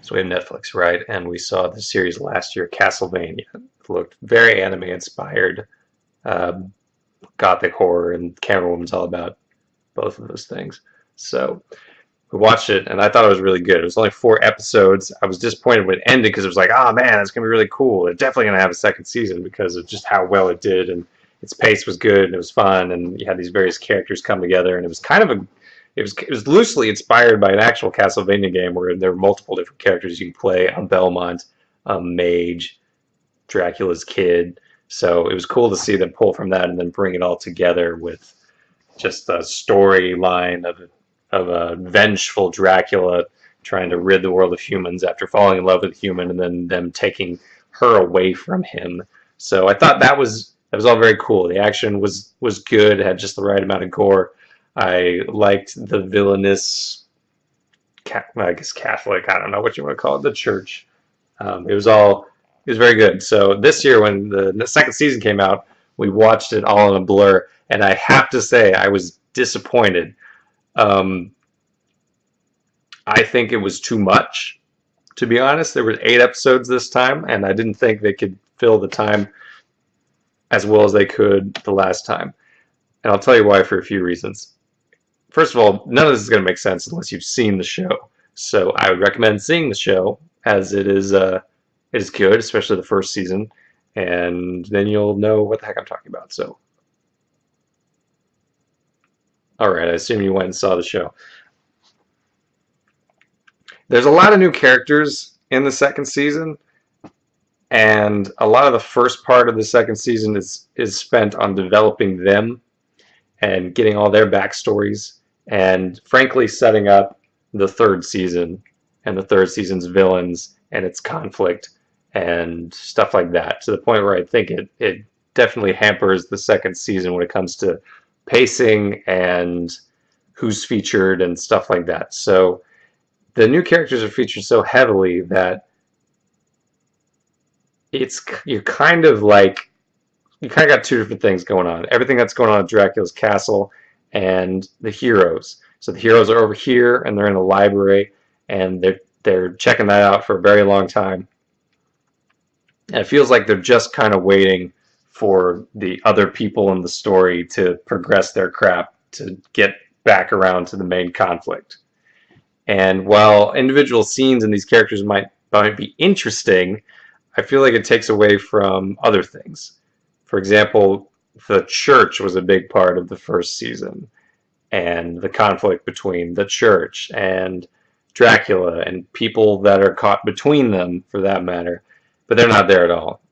So we have Netflix, right? And we saw the series last year, Castlevania. It looked very anime inspired, uh, gothic horror, and Camerawoman's all about both of those things. So we watched it, and I thought it was really good. It was only 4 episodes. I was disappointed when it ended because it was like, oh man, it's gonna be really cool. It's definitely gonna have a second season because of just how well it did, and its pace was good, and it was fun, and you had these various characters come together, and it was kind of a it was loosely inspired by an actual Castlevania game where there were multiple different characters you can play: a Belmont, a mage, Dracula's kid. So it was cool to see them pull from that and then bring it all together with just a storyline of a vengeful Dracula trying to rid the world of humans after falling in love with a human and then them taking her away from him. So I thought that was all very cool. The action was good, it had just the right amount of gore. I liked the villainous, I guess Catholic, I don't know what you want to call it, the church. It was very good. So this year, when the second season came out, we watched it all in a blur, and I have to say I was disappointed. Um, I think it was too much, to be honest. There were 8 episodes this time, and I didn't think they could fill the time as well as they could the last time. And I'll tell you why for a few reasons. First of all, none of this is going to make sense unless you've seen the show. So I would recommend seeing the show, as it is good, especially the first season, and then you'll know what the heck I'm talking about. So, all right, I assume you went and saw the show. There's a lot of new characters in the second season, and a lot of the first part of the second season is spent on developing them and getting all their backstories, and frankly setting up the third season and the third season's villains and its conflict and stuff like that, to the point where I think it definitely hampers the second season when it comes to pacing and who's featured and stuff like that. So the new characters are featured so heavily that it's you're kind of like you kind of got two different things going on. Everything that's going on at Dracula's castle and the heroes. So the heroes are over here and they're in a library and they're checking that out for a very long time. And it feels like they're just kind of waiting for the other people in the story to progress their crap to get back around to the main conflict. And while individual scenes and these characters might be interesting, I feel like it takes away from other things. For example, the church was a big part of the first season, and the conflict between the church and Dracula and people that are caught between them, for that matter, but they're not there at all.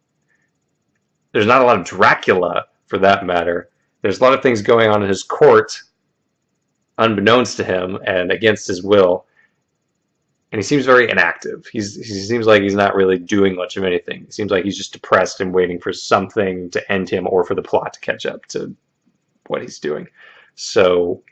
There's not a lot of Dracula, for that matter. There's a lot of things going on in his court, unbeknownst to him and against his will, and he seems very inactive. He seems like he's not really doing much of anything. It seems like he's just depressed and waiting for something to end him or for the plot to catch up to what he's doing. So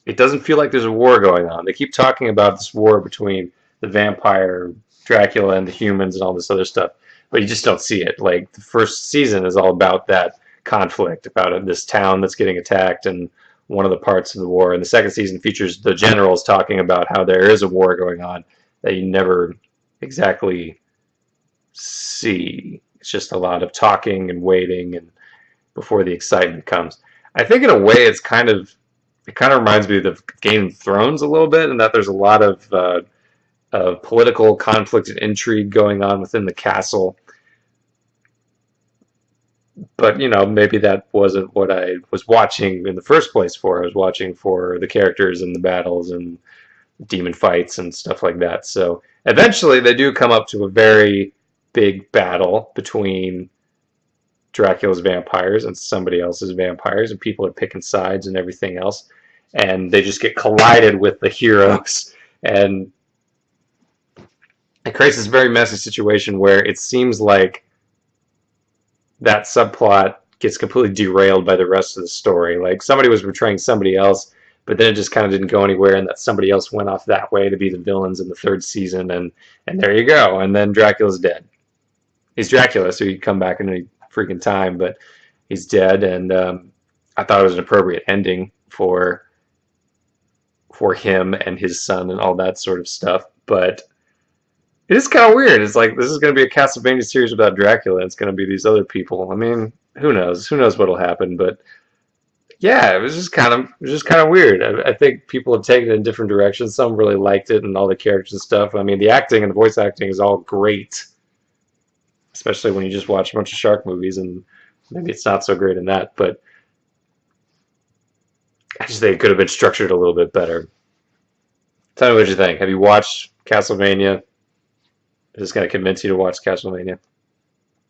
it doesn't feel like there's a war going on. They keep talking about this war between the vampire, Dracula, and the humans and all this other stuff, but you just don't see it. Like, the first season is all about that conflict, about this town that's getting attacked and one of the parts of the war. And the second season features the generals talking about how there is a war going on that you never exactly see. It's just a lot of talking and waiting and before the excitement comes. I think in a way it kind of reminds me of Game of Thrones a little bit, in that there's a lot of political conflict and intrigue going on within the castle. But, maybe that wasn't what I was watching in the first place for. I was watching for the characters and the battles and demon fights and stuff like that. So eventually they do come up to a very big battle between Dracula's vampires and somebody else's vampires, and people are picking sides and everything else. And they just get collided with the heroes. And it creates this very messy situation where it seems like that subplot gets completely derailed by the rest of the story. Like, somebody was portraying somebody else, but then it just kind of didn't go anywhere, and that somebody else went off that way to be the villains in the third season, and there you go. And then Dracula's dead. He's Dracula, so he'd come back in any freaking time, but he's dead, and I thought it was an appropriate ending for him and his son and all that sort of stuff. But It is kind of weird. It's like this is going to be a Castlevania series about Dracula. It's going to be these other people. I mean, who knows? Who knows what'll happen? But yeah, it was just kind of weird. I think people have taken it in different directions. Some really liked it and all the characters and stuff. I mean, the acting and the voice acting is all great, especially when you just watch a bunch of shark movies, and maybe it's not so great in that. But I just think it could have been structured a little bit better. Tell me what you think. Have you watched Castlevania? Is this going to convince you to watch Castlevania?